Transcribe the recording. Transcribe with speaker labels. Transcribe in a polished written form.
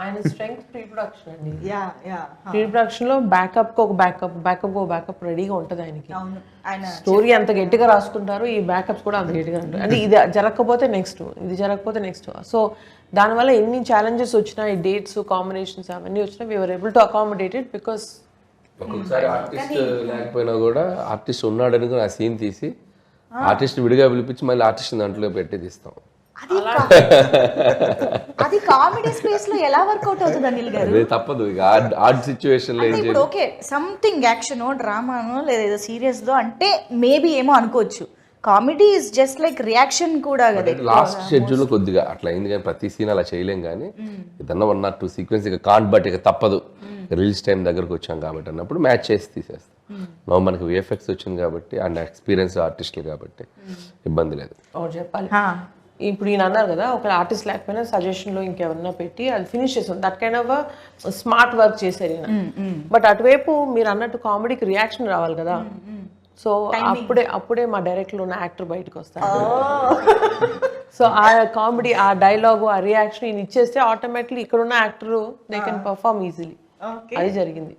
Speaker 1: ఆయన strength pre production అండి.
Speaker 2: Yeah yeah
Speaker 1: pre production లో బ్యాకప్ ఒక బ్యాకప్ రెడీగా ఉంటది ఆయనకి.
Speaker 2: అవును ఆయన
Speaker 1: స్టోరీ అంత గట్టిగా రాసుకుంటారు, ఈ బ్యాకప్స్ కూడా అంత గట్టిగా ఉంటాయి. అంటే ఇది జరగకపోతే నెక్స్ట్, ఇది జరగకపోతే నెక్స్ట్. సో దానివల్ల ఎన్ని ఛాలెంజెస్ వచ్చినా, ఈ డేట్స్ కాంబినేషన్స్ అవన్నీ వచ్చినా we are able to accommodate it because
Speaker 3: ఒక్కొక్కసారి ఆర్టిస్ట్ లేకపోయినా కూడా ఆర్టిస్ట్ ఉన్నాడని ఆ సీన్ తీసి ఆర్టిస్ట్ విడిగా పిలిపించి మళ్ళీ ఆర్టిస్ట్ దాంట్లో పెట్టి తీస్తాం.
Speaker 2: అది కామెడీ స్పేస్ లో ఎలా వర్కౌట్ అవుతుంది అనిల్ గారు?
Speaker 3: అదే తప్పదు ఇక ఆర్ట్ సిచ్యువేషన్ లో
Speaker 2: అంటే ఇప్పుడు ఓకే సంథింగ్ యాక్షనో డ్రామానో లేదా సీరియస్ దో అంటే మేబీ ఏమో అనుకోవచ్చు. Comedy is just like reaction కూడా కదా.
Speaker 3: లాస్ట్ షెడ్యూల్ కొద్దిగా అట్లా అయింది కానీ ప్రతి సీన్ అలా చేయలేం కానీ ఏదన్నా 1 or 2 సీక్వెన్స్ ఇక కాంట్ బట్ ఇక తప్పదు రిలీజ్ టైం దగ్గరకు వచ్చాం కాబట్టి అన్నప్పుడు మ్యాచ్ చేసి తీసేస్తాం. నో మనకి విఎఫ్ఎక్స్ వచ్చింది కాబట్టి అండ్ ఎక్స్పీరియన్స్ ఆర్టిస్టులు కాబట్టి ఇబ్బంది లేదు.
Speaker 1: చెప్పాలి. ఇప్పుడు ఈయన అన్నారు కదా, ఒక ఆర్టిస్ట్ లేకపోయినా సజెషన్లో ఇంకెవరన్నా పెట్టి అది ఫినిష్ చేస్తాం. That kind of smart work చేశారు ఈయన. బట్ అటువైపు మీరు అన్నట్టు కామెడీకి రియాక్షన్ రావాలి కదా. సో అప్పుడే మా డైరెక్ట్లో ఉన్న యాక్టర్ బయటకు వస్తారు. సో ఆ కామెడీ, ఆ డైలాగు, ఆ రియాక్షన్ ఈయన ఇచ్చేస్తే ఆటోమేటిక్లీ ఇక్కడ ఉన్న actor they can perform easily. అది జరిగింది.